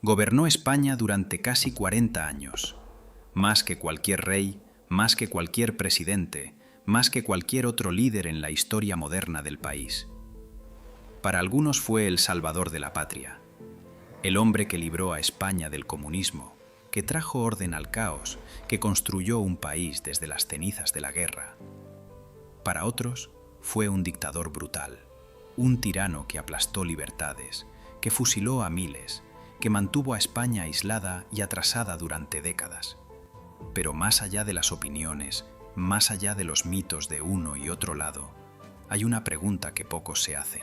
Gobernó España durante casi 40 años, más que cualquier rey, más que cualquier presidente, más que cualquier otro líder en la historia moderna del país. Para algunos fue el salvador de la patria, el hombre que libró a España del comunismo, que trajo orden al caos, que construyó un país desde las cenizas de la guerra. Para otros, fue un dictador brutal, un tirano que aplastó libertades, que fusiló a miles, que mantuvo a España aislada y atrasada durante décadas. Pero más allá de las opiniones, más allá de los mitos de uno y otro lado, hay una pregunta que pocos se hacen.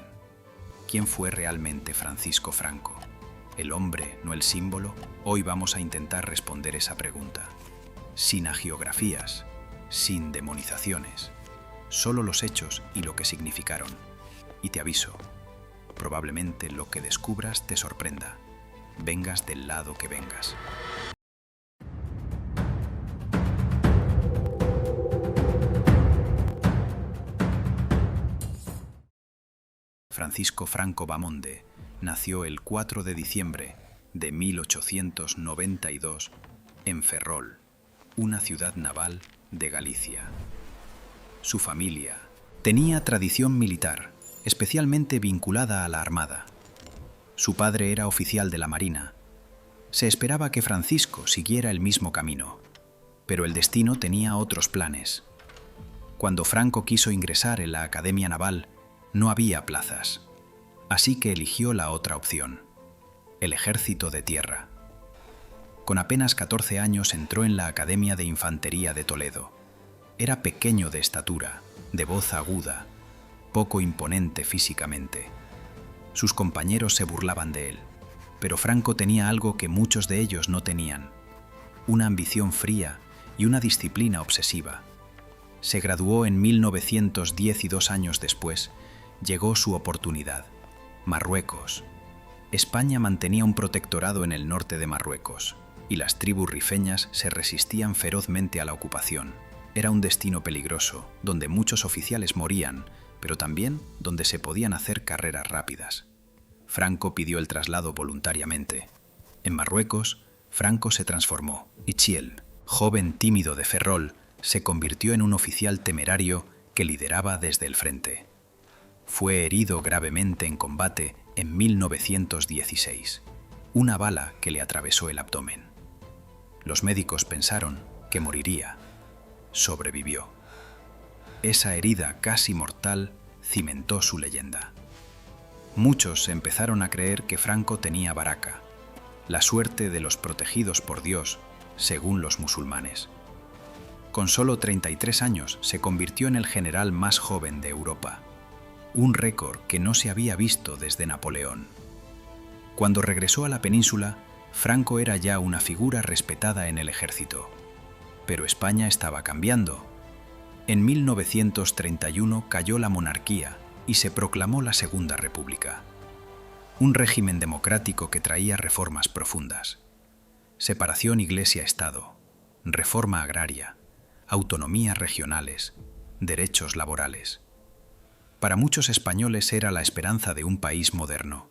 ¿Quién fue realmente Francisco Franco? ¿El hombre, no el símbolo? Hoy vamos a intentar responder esa pregunta. Sin hagiografías, sin demonizaciones, solo los hechos y lo que significaron. Y te aviso, probablemente lo que descubras te sorprenda, vengas del lado que vengas. Francisco Franco Bamonde nació el 4 de diciembre de 1892 en Ferrol, una ciudad naval de Galicia. Su familia tenía tradición militar, especialmente vinculada a la Armada. Su padre era oficial de la Marina. Se esperaba que Francisco siguiera el mismo camino, pero el destino tenía otros planes. Cuando Franco quiso ingresar en la Academia Naval, no había plazas, así que eligió la otra opción, el Ejército de Tierra. Con apenas 14 años entró en la Academia de Infantería de Toledo. Era pequeño de estatura, de voz aguda, poco imponente físicamente. Sus compañeros se burlaban de él, pero Franco tenía algo que muchos de ellos no tenían: una ambición fría y una disciplina obsesiva. Se graduó en 1910 y 2 años después llegó su oportunidad: Marruecos. España mantenía un protectorado en el norte de Marruecos, y las tribus rifeñas se resistían ferozmente a la ocupación. Era un destino peligroso, donde muchos oficiales morían, pero también donde se podían hacer carreras rápidas. Franco pidió el traslado voluntariamente. En Marruecos, Franco se transformó, y Chiel, joven tímido de Ferrol, se convirtió en un oficial temerario que lideraba desde el frente. Fue herido gravemente en combate en 1916, una bala que le atravesó el abdomen. Los médicos pensaron que moriría. Sobrevivió. Esa herida casi mortal cimentó su leyenda. Muchos empezaron a creer que Franco tenía baraka, la suerte de los protegidos por Dios, según los musulmanes. Con solo 33 años se convirtió en el general más joven de Europa, un récord que no se había visto desde Napoleón. Cuando regresó a la península, Franco era ya una figura respetada en el ejército. Pero España estaba cambiando. En 1931 cayó la monarquía y se proclamó la Segunda República. Un régimen democrático que traía reformas profundas: separación Iglesia-Estado, reforma agraria, autonomías regionales, derechos laborales. Para muchos españoles era la esperanza de un país moderno.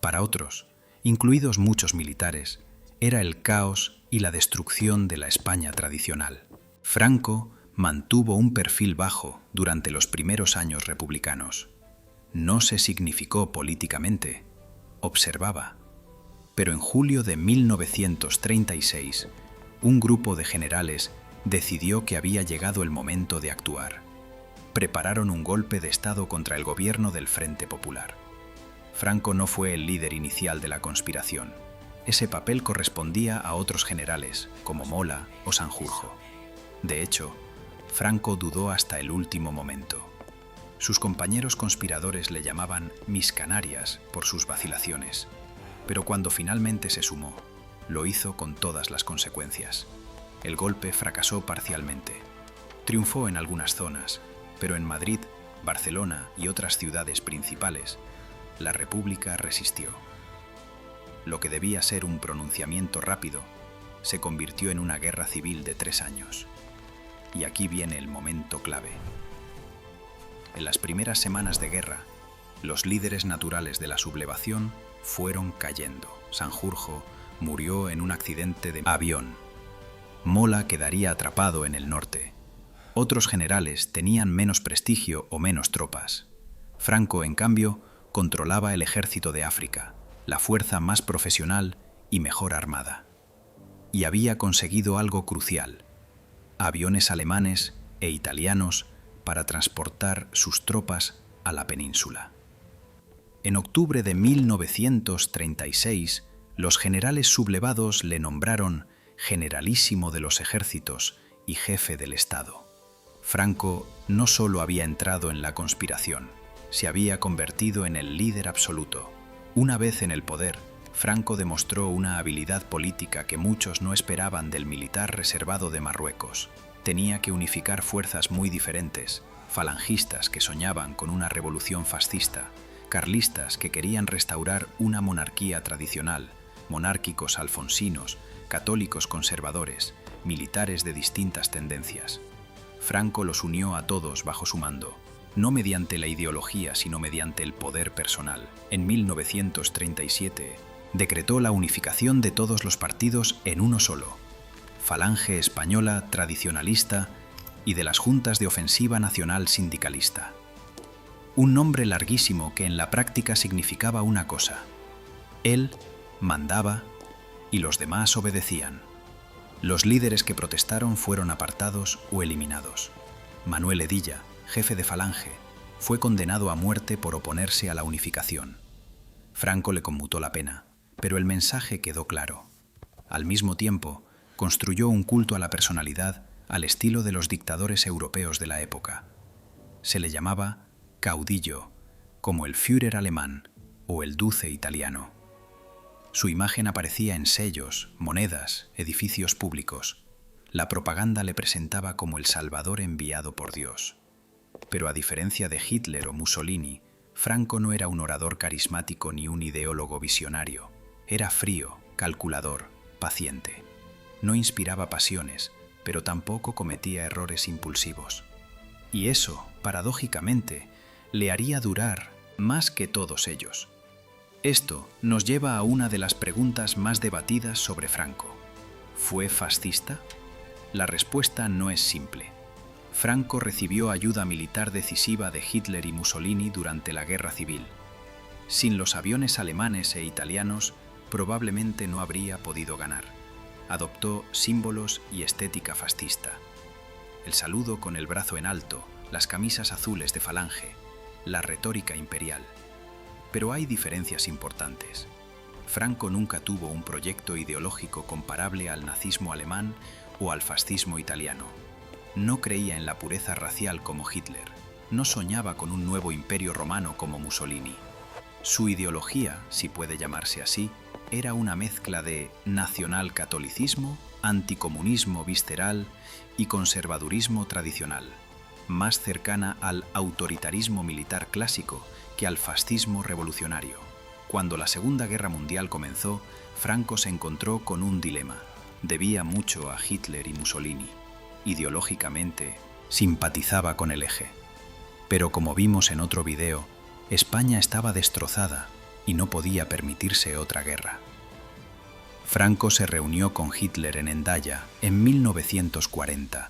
Para otros, incluidos muchos militares, era el caos y la destrucción de la España tradicional. Franco mantuvo un perfil bajo durante los primeros años republicanos. No se significó políticamente, observaba. Pero en julio de 1936, un grupo de generales decidió que había llegado el momento de actuar. Prepararon un golpe de Estado contra el gobierno del Frente Popular. Franco no fue el líder inicial de la conspiración. Ese papel correspondía a otros generales, como Mola o Sanjurjo. De hecho, Franco dudó hasta el último momento. Sus compañeros conspiradores le llamaban «mis Canarias» por sus vacilaciones. Pero cuando finalmente se sumó, lo hizo con todas las consecuencias. El golpe fracasó parcialmente. Triunfó en algunas zonas, pero en Madrid, Barcelona y otras ciudades principales, la República resistió. Lo que debía ser un pronunciamiento rápido se convirtió en una guerra civil de 3 años. Y aquí viene el momento clave. En las primeras semanas de guerra, los líderes naturales de la sublevación fueron cayendo. Sanjurjo, murió en un accidente de avión. Mola quedaría atrapado en el norte. Otros generales tenían menos prestigio o menos tropas. Franco, en cambio, controlaba el ejército de África, la fuerza más profesional y mejor armada. Y había conseguido algo crucial: aviones alemanes e italianos para transportar sus tropas a la península. En octubre de 1936, los generales sublevados le nombraron generalísimo de los ejércitos y jefe del Estado. Franco no solo había entrado en la conspiración, se había convertido en el líder absoluto. Una vez en el poder, Franco demostró una habilidad política que muchos no esperaban del militar reservado de Marruecos. Tenía que unificar fuerzas muy diferentes: falangistas que soñaban con una revolución fascista, carlistas que querían restaurar una monarquía tradicional, monárquicos alfonsinos, católicos conservadores, militares de distintas tendencias. Franco los unió a todos bajo su mando, no mediante la ideología, sino mediante el poder personal. En 1937 decretó la unificación de todos los partidos en uno solo: Falange Española tradicionalista y de las Juntas de Ofensiva Nacional Sindicalista. Un nombre larguísimo que en la práctica significaba una cosa: él mandaba y los demás obedecían. Los líderes que protestaron fueron apartados o eliminados. Manuel Hedilla, jefe de Falange, fue condenado a muerte por oponerse a la unificación. Franco le conmutó la pena, pero el mensaje quedó claro. Al mismo tiempo, construyó un culto a la personalidad al estilo de los dictadores europeos de la época. Se le llamaba caudillo, como el Führer alemán o el Duce italiano. Su imagen aparecía en sellos, monedas, edificios públicos. La propaganda le presentaba como el Salvador enviado por Dios. Pero a diferencia de Hitler o Mussolini, Franco no era un orador carismático ni un ideólogo visionario. Era frío, calculador, paciente. No inspiraba pasiones, pero tampoco cometía errores impulsivos. Y eso, paradójicamente, le haría durar más que todos ellos. Esto nos lleva a una de las preguntas más debatidas sobre Franco. ¿Fue fascista? La respuesta no es simple. Franco recibió ayuda militar decisiva de Hitler y Mussolini durante la Guerra Civil. Sin los aviones alemanes e italianos, probablemente no habría podido ganar. Adoptó símbolos y estética fascista: el saludo con el brazo en alto, las camisas azules de Falange, la retórica imperial. Pero hay diferencias importantes. Franco nunca tuvo un proyecto ideológico comparable al nazismo alemán o al fascismo italiano. No creía en la pureza racial como Hitler. No soñaba con un nuevo imperio romano como Mussolini. Su ideología, si puede llamarse así, era una mezcla de nacionalcatolicismo, anticomunismo visceral y conservadurismo tradicional, más cercana al autoritarismo militar clásico que al fascismo revolucionario. Cuando la Segunda Guerra Mundial comenzó, Franco se encontró con un dilema. Debía mucho a Hitler y Mussolini. Ideológicamente, simpatizaba con el eje. Pero como vimos en otro video, España estaba destrozada y no podía permitirse otra guerra. Franco se reunió con Hitler en Hendaya en 1940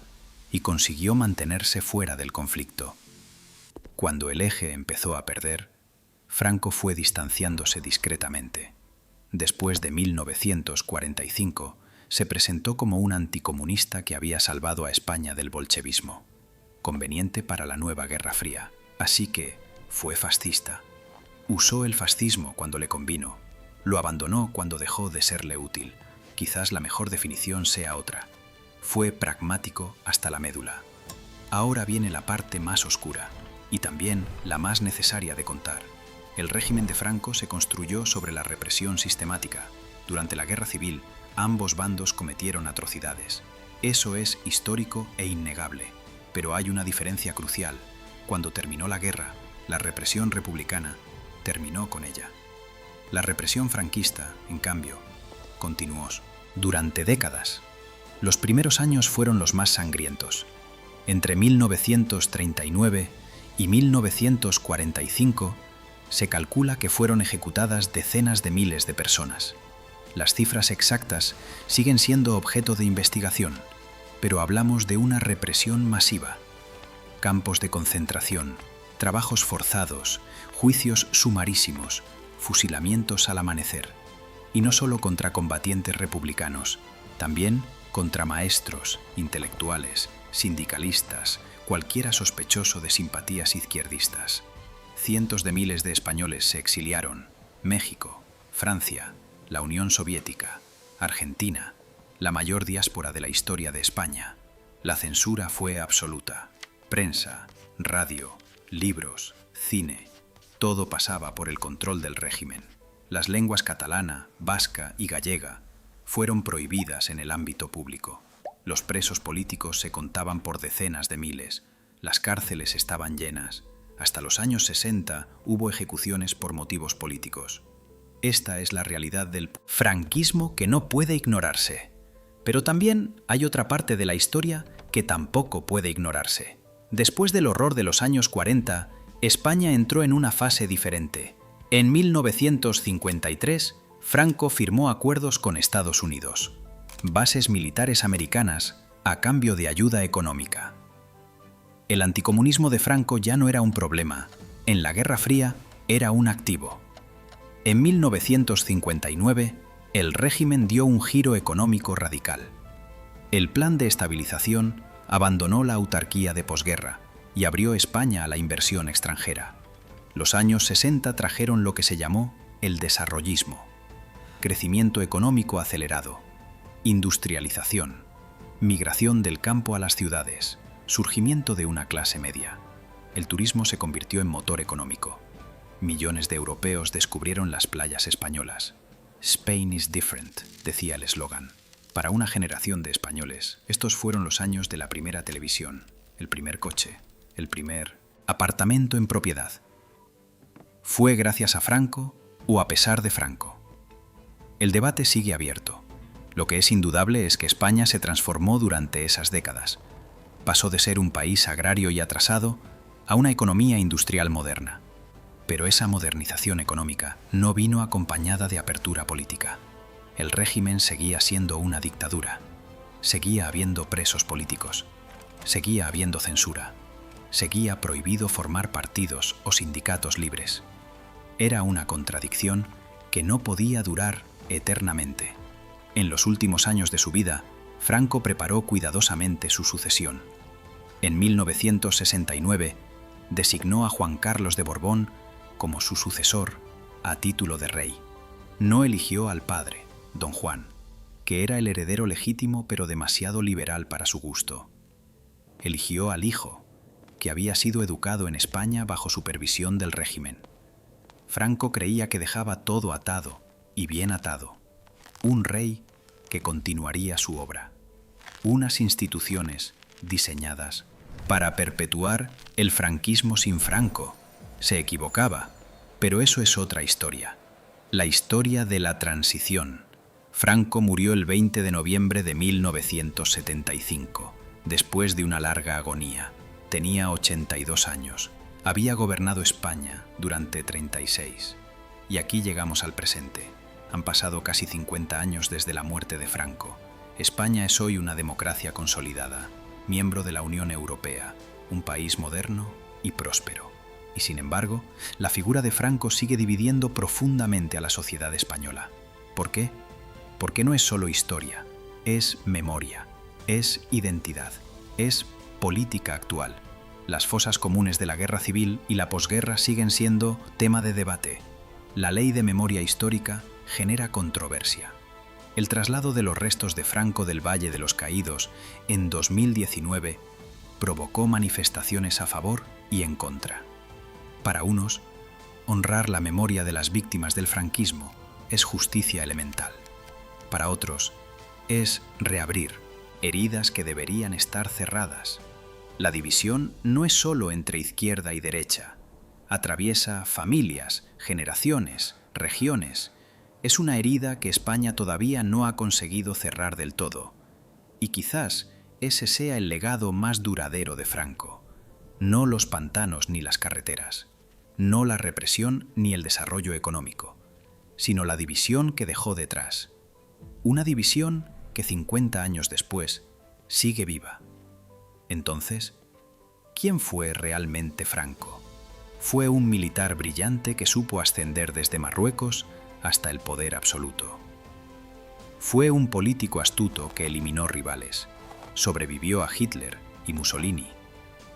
y consiguió mantenerse fuera del conflicto. Cuando el eje empezó a perder, Franco fue distanciándose discretamente. Después de 1945, se presentó como un anticomunista que había salvado a España del bolchevismo, conveniente para la nueva Guerra Fría. Así que fue fascista. Usó el fascismo cuando le convino, lo abandonó cuando dejó de serle útil. Quizás la mejor definición sea otra: fue pragmático hasta la médula. Ahora viene la parte más oscura, y también la más necesaria de contar. El régimen de Franco se construyó sobre la represión sistemática. Durante la Guerra Civil, ambos bandos cometieron atrocidades. Eso es histórico e innegable. Pero hay una diferencia crucial. Cuando terminó la guerra, la represión republicana terminó con ella. La represión franquista, en cambio, continuó durante décadas. Los primeros años fueron los más sangrientos. Entre 1939 y 1945 se calcula que fueron ejecutadas decenas de miles de personas. Las cifras exactas siguen siendo objeto de investigación, pero hablamos de una represión masiva. Campos de concentración, trabajos forzados, juicios sumarísimos, fusilamientos al amanecer. Y no solo contra combatientes republicanos, también contra maestros, intelectuales, sindicalistas, cualquiera sospechoso de simpatías izquierdistas. Cientos de miles de españoles se exiliaron. México, Francia, la Unión Soviética, Argentina, la mayor diáspora de la historia de España. La censura fue absoluta. Prensa, radio, libros, cine, todo pasaba por el control del régimen. Las lenguas catalana, vasca y gallega fueron prohibidas en el ámbito público. Los presos políticos se contaban por decenas de miles. Las cárceles estaban llenas. Hasta los años 60 hubo ejecuciones por motivos políticos. Esta es la realidad del franquismo que no puede ignorarse. Pero también hay otra parte de la historia que tampoco puede ignorarse. Después del horror de los años 40, España entró en una fase diferente. En 1953, Franco firmó acuerdos con Estados Unidos, bases militares americanas a cambio de ayuda económica. El anticomunismo de Franco ya no era un problema. En la Guerra Fría era un activo. En 1959, el régimen dio un giro económico radical. El plan de estabilización abandonó la autarquía de posguerra y abrió España a la inversión extranjera. Los años 60 trajeron lo que se llamó el desarrollismo. Crecimiento económico acelerado, industrialización, migración del campo a las ciudades, surgimiento de una clase media. El turismo se convirtió en motor económico. Millones de europeos descubrieron las playas españolas. Spain is different, decía el eslogan. Para una generación de españoles, estos fueron los años de la primera televisión, el primer coche, el primer apartamento en propiedad. ¿Fue gracias a Franco o a pesar de Franco? El debate sigue abierto. Lo que es indudable es que España se transformó durante esas décadas. Pasó de ser un país agrario y atrasado a una economía industrial moderna. Pero esa modernización económica no vino acompañada de apertura política. El régimen seguía siendo una dictadura. Seguía habiendo presos políticos. Seguía habiendo censura. Seguía prohibido formar partidos o sindicatos libres. Era una contradicción que no podía durar eternamente. En los últimos años de su vida, Franco preparó cuidadosamente su sucesión. En 1969, designó a Juan Carlos de Borbón como su sucesor a título de rey. No eligió al padre, don Juan, que era el heredero legítimo pero demasiado liberal para su gusto. Eligió al hijo, que había sido educado en España bajo supervisión del régimen. Franco creía que dejaba todo atado y bien atado. Un rey que continuaría su obra. Unas instituciones diseñadas para perpetuar el franquismo sin Franco. Se equivocaba, pero eso es otra historia. La historia de la transición. Franco murió el 20 de noviembre de 1975, después de una larga agonía. Tenía 82 años. Había gobernado España durante 36. Y aquí llegamos al presente. Han pasado casi 50 años desde la muerte de Franco. España es hoy una democracia consolidada, miembro de la Unión Europea, un país moderno y próspero. Y sin embargo, la figura de Franco sigue dividiendo profundamente a la sociedad española. ¿Por qué? Porque no es solo historia, es memoria, es identidad, es política actual. Las fosas comunes de la guerra civil y la posguerra siguen siendo tema de debate. La ley de memoria histórica genera controversia. El traslado de los restos de Franco del Valle de los Caídos en 2019 provocó manifestaciones a favor y en contra. Para unos, honrar la memoria de las víctimas del franquismo es justicia elemental. Para otros, es reabrir heridas que deberían estar cerradas. La división no es solo entre izquierda y derecha. Atraviesa familias, generaciones, regiones. Es una herida que España todavía no ha conseguido cerrar del todo. Y quizás ese sea el legado más duradero de Franco. No los pantanos ni las carreteras. No la represión ni el desarrollo económico, sino la división que dejó detrás. Una división que 50 años después sigue viva. Entonces, ¿quién fue realmente Franco? Fue un militar brillante que supo ascender desde Marruecos hasta el poder absoluto. Fue un político astuto que eliminó rivales, sobrevivió a Hitler y Mussolini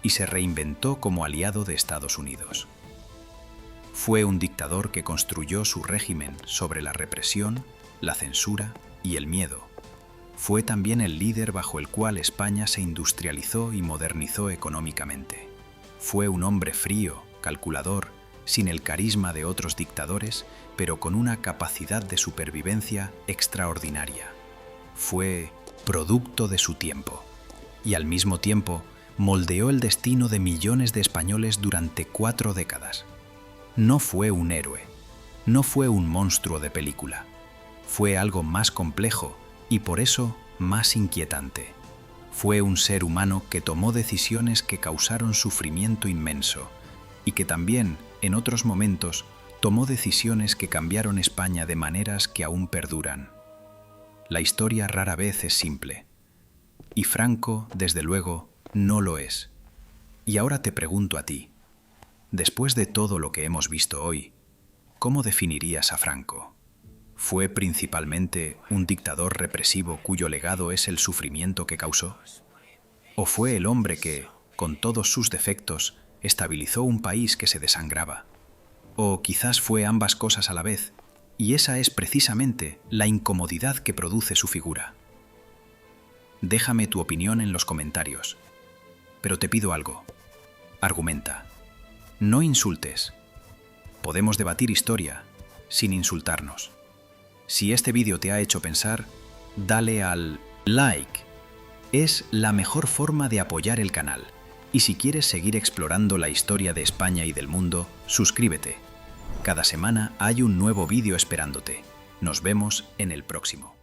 y se reinventó como aliado de Estados Unidos. Fue un dictador que construyó su régimen sobre la represión, la censura y el miedo. Fue también el líder bajo el cual España se industrializó y modernizó económicamente. Fue un hombre frío, calculador, sin el carisma de otros dictadores, pero con una capacidad de supervivencia extraordinaria. Fue producto de su tiempo y al mismo tiempo moldeó el destino de millones de españoles durante 4 décadas. No fue un héroe, no fue un monstruo de película. Fue algo más complejo y por eso más inquietante. Fue un ser humano que tomó decisiones que causaron sufrimiento inmenso y que también, en otros momentos, tomó decisiones que cambiaron España de maneras que aún perduran. La historia rara vez es simple. Y Franco, desde luego, no lo es. Y ahora te pregunto a ti, después de todo lo que hemos visto hoy, ¿cómo definirías a Franco? ¿Fue principalmente un dictador represivo cuyo legado es el sufrimiento que causó? ¿O fue el hombre que, con todos sus defectos, estabilizó un país que se desangraba? ¿O quizás fue ambas cosas a la vez, y esa es precisamente la incomodidad que produce su figura? Déjame tu opinión en los comentarios, pero te pido algo. Argumenta. No insultes. Podemos debatir historia sin insultarnos. Si este vídeo te ha hecho pensar, dale al like. Es la mejor forma de apoyar el canal. Y si quieres seguir explorando la historia de España y del mundo, suscríbete. Cada semana hay un nuevo vídeo esperándote. Nos vemos en el próximo.